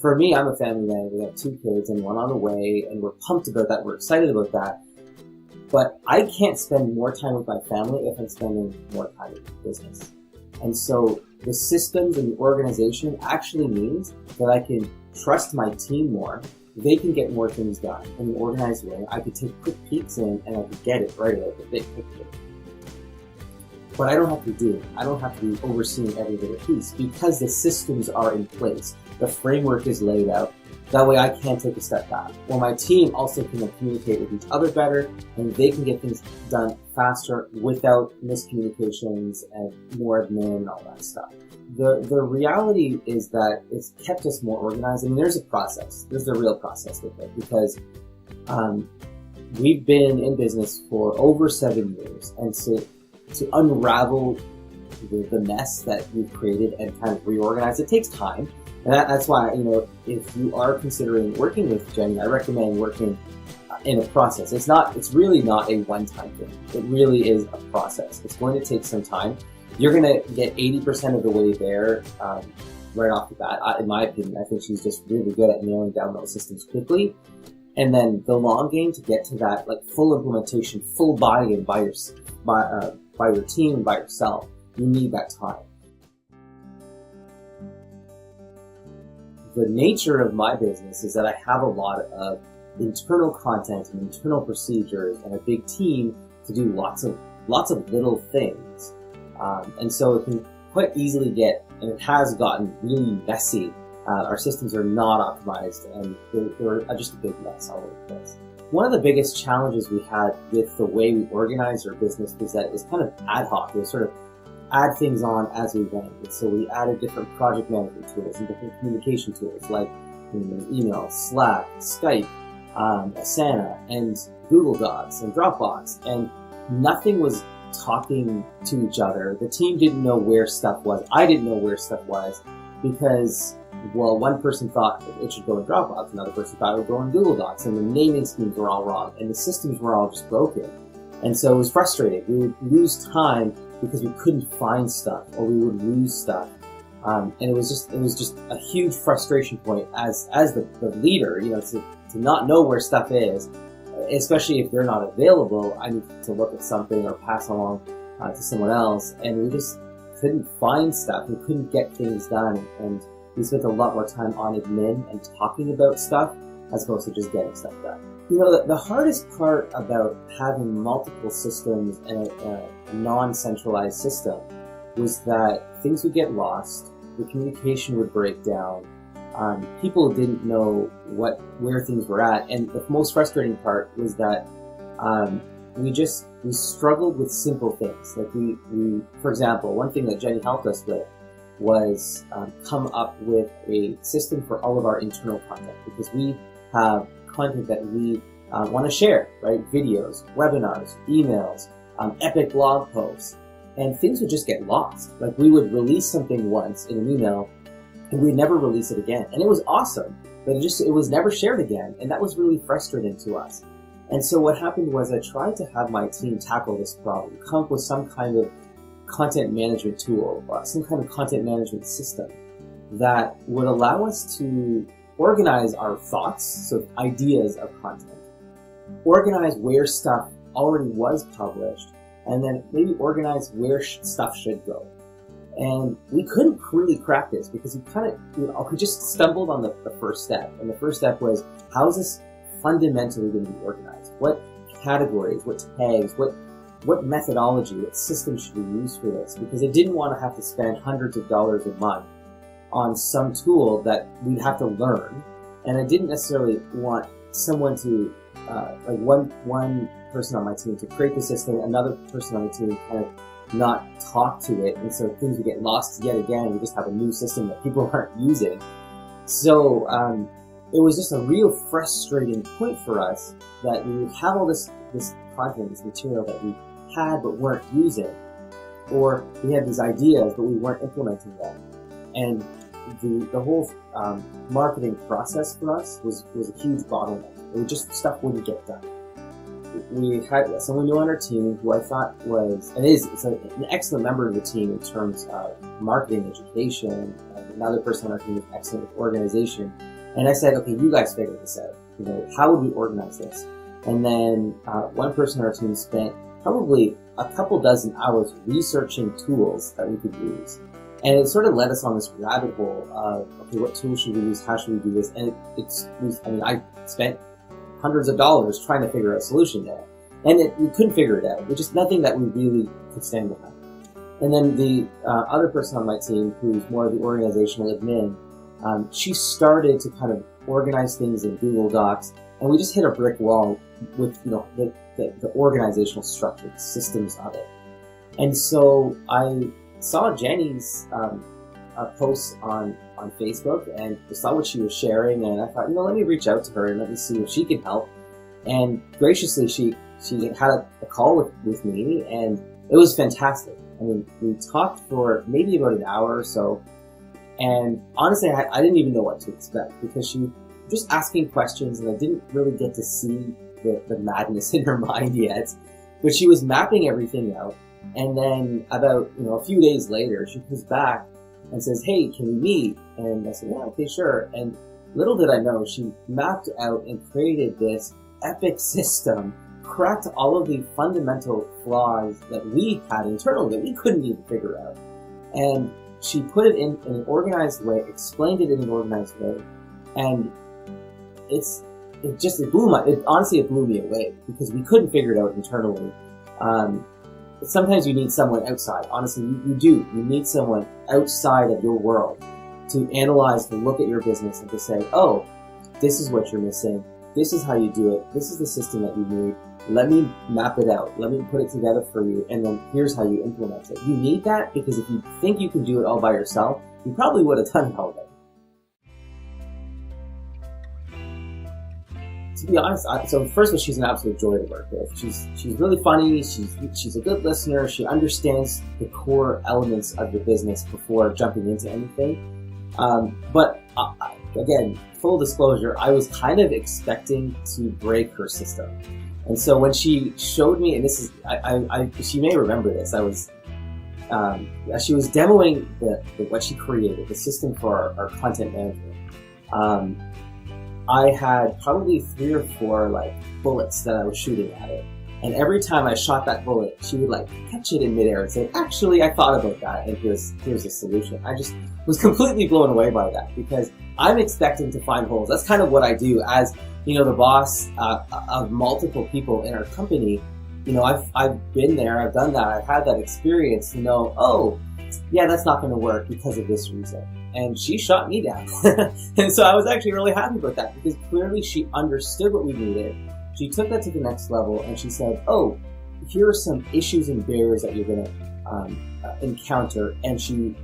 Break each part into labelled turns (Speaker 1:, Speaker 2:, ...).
Speaker 1: for me, I'm a family man. We have 2 kids and 1 on the way, and we're pumped about that. We're excited about that. But I can't spend more time with my family if I'm spending more time in business. And so the systems and the organization actually means that I can trust my team more. They can get more things done in an organized way. I could take quick peeks in and I could get it right away, the big picture. But I don't have to do it. I don't have to be overseeing every little piece because the systems are in place. The framework is laid out. That way I can take a step back. Well, my team also can communicate with each other better, and they can get things done faster without miscommunications and more admin and all that stuff. The reality is that it's kept us more organized. I mean, there's a process. There's the real process with it because we've been in business for over 7 years, and to unravel the mess that we've created and kind of reorganize, it takes time. And that's why, if you are considering working with Jenny, I recommend working in a process. It's really not a one-time thing. It really is a process. It's going to take some time. You're going to get 80% of the way there right off the bat. In my opinion, I think she's just really good at nailing down those systems quickly. And then the long game to get to that, like full implementation, full buy-in by your team and by yourself, you need that time. The nature of my business is that I have a lot of internal content and internal procedures and a big team to do lots of little things. And so it can quite easily get, and it has gotten really messy. Our systems are not optimized and they're just a big mess all over the place. One of the biggest challenges we had with the way we organized our business was that it was kind of ad hoc. It was sort of add things on as we went. And so we added different project management tools and different communication tools like email, Slack, Skype, Asana, and Google Docs and Dropbox. And nothing was talking to each other. The team didn't know where stuff was. I didn't know where stuff was because, well, one person thought it should go in Dropbox, another person thought it would go in Google Docs, and the naming schemes were all wrong, and the systems were all just broken. And so it was frustrating. We would lose time because we couldn't find stuff, or we would lose stuff. And it was just a huge frustration point as the leader, to not know where stuff is, especially if they're not available. I need to look at something or pass along to someone else, and we just couldn't find stuff. We couldn't get things done, and we spent a lot more time on admin and talking about stuff as opposed to just getting stuff done. The hardest part about having multiple systems and a non-centralized system was that things would get lost, the communication would break down, people didn't know where things were at, and the most frustrating part was that we struggled with simple things. Like we, for example, one thing that Jenny helped us with was come up with a system for all of our internal content, because we have content that we want to share, right? Videos, webinars, emails, epic blog posts, and things would just get lost. Like we would release something once in an email and we'd never release it again. And it was awesome, but it was never shared again. And that was really frustrating to us. And so what happened was I tried to have my team tackle this problem, come up with some kind of content management tool or some kind of content management system that would allow us to organize our thoughts, so ideas of content, organize where stuff already was published, and then maybe organize where stuff should go. And we couldn't really crack this because we just stumbled on the first step. And the first step was, how is this fundamentally going to be organized? What categories, what tags, what methodology, what system should we use for this? Because I didn't want to have to spend hundreds of dollars a month on some tool that we'd have to learn. And I didn't necessarily want someone to, one person on my team to create the system, another person on the team kind of not talk to it, and so things would get lost yet again. We just have a new system that people aren't using. So it was just a real frustrating point for us that we would have all this content, this material that we had but weren't using, or we had these ideas but we weren't implementing them. And the whole marketing process for us was a huge bottleneck. Stuff wouldn't get done. We had someone new on our team who I thought was, and is an excellent member of the team in terms of marketing, education, and another person on our team is excellent with organization. And I said, okay, you guys figure this out. You know, how would we organize this? And then one person on our team spent probably a couple dozen hours researching tools that we could use. And it sort of led us on this rabbit hole of, okay, what tools should we use? How should we do this? And I spent hundreds of dollars trying to figure out a solution there. And we couldn't figure it out. It was just nothing that we really could stand behind. And then the other person on my team, who's more of the organizational admin, she started to kind of organize things in Google Docs, and we just hit a brick wall with, you know, the organizational structure, the systems of it. And so I saw Jenny's posts on Facebook, and I saw what she was sharing, and I thought, you know, let me reach out to her and let me see if she can help. And graciously, she had a call with me, and it was fantastic. I mean, we talked for maybe about an hour or so, and honestly, I didn't even know what to expect, because she was just asking questions, and I didn't really get to see the madness in her mind yet. But she was mapping everything out, and then about, you know, a few days later, she comes back and says, hey, can we meet? And I said, yeah, okay, sure. And little did I know, she mapped out and created this epic system, cracked all of the fundamental flaws that we had internally that we couldn't even figure out. And she put it in an organized way, explained it in an organized way, and it blew me away, because we couldn't figure it out internally. Sometimes you need someone outside. Honestly, you do. You need someone outside of your world to analyze, to look at your business and to say, oh, this is what you're missing. This is how you do it. This is the system that you need. Let me map it out. Let me put it together for you. And then here's how you implement it. You need that, because if you think you can do it all by yourself, you probably would have done it already. To be honest, so first of all, she's an absolute joy to work with. She's really funny. She's a good listener. She understands the core elements of the business before jumping into anything. But again, full disclosure, I was kind of expecting to break her system. And so when she showed me, and this is, she may remember this, she was demoing what she created, the system for our content management. I had probably 3 or 4 bullets that I was shooting at it. And every time I shot that bullet, she would catch it in midair and say, actually, I thought about that, and here's a solution. I just was completely blown away by that, because I'm expecting to find holes. That's kind of what I do as, you know, the boss of multiple people in our company. You know, I've been there, I've done that, I've had that experience to know, oh, yeah, that's not going to work because of this reason. And she shot me down. And so I was actually really happy about that, because clearly she understood what we needed. She took that to the next level, and she said, oh, here are some issues and barriers that you're going to encounter, and she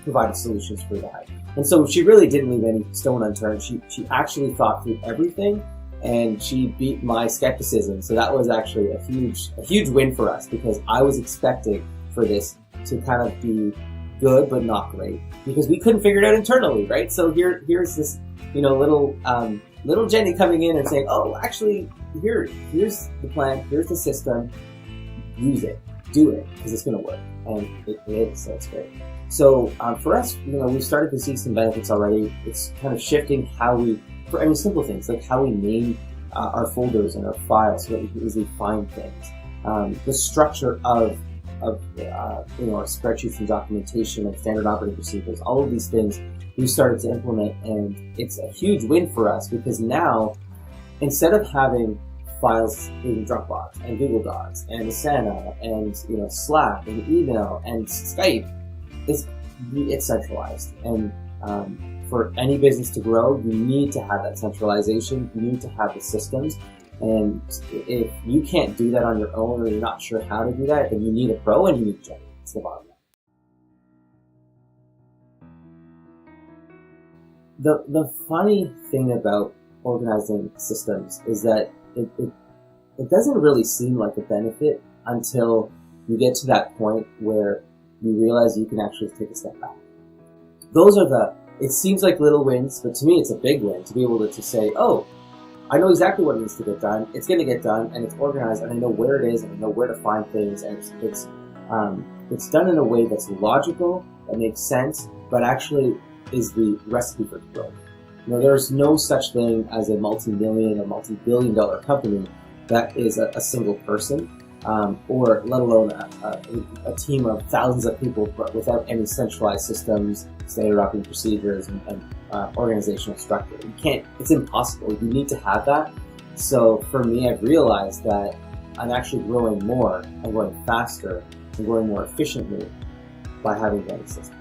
Speaker 1: provided solutions for that. And so she really didn't leave any stone unturned. She actually thought through everything, and she beat my skepticism. So that was actually a huge win for us, because I was expecting for this to kind of be good but not great, because we couldn't figure it out internally, right? So here's this, you know, little Jenny coming in and saying, oh, actually, here's the plan, here's the system, use it, do it, because it's going to work. And it is, so it's great. So for us, you know, we've started to see some benefits already. It's kind of shifting how simple things, like how we name our folders and our files so that we can easily find things. The structure of you know, our spreadsheets and documentation and standard operating procedures, all of these things we started to implement, and it's a huge win for us, because now, instead of having files in Dropbox and Google Docs and Asana and, you know, Slack and email and Skype, it's centralized. And for any business to grow, you need to have that centralization. You need to have the systems. And if you can't do that on your own, or you're not sure how to do that, then you need a pro, and you need Jenny. It's the bottom line. The funny thing about organizing systems is that it doesn't really seem like a benefit until you get to that point where you realize you can actually take a step back. It seems like little wins, but to me it's a big win to be able to say, oh, I know exactly what needs to get done. It's going to get done, and it's organized, and I know where it is, and I know where to find things, and it's done in a way that's logical, that makes sense, but actually is the recipe for growth. There's no such thing as a multi-million or multi-billion dollar company that is a single person, or let alone a team of thousands of people, but without any centralized systems, standard operating procedures, and organizational structure. It's impossible. You need to have that. So for me, I've realized that I'm actually growing more and growing faster and growing more efficiently by having that system.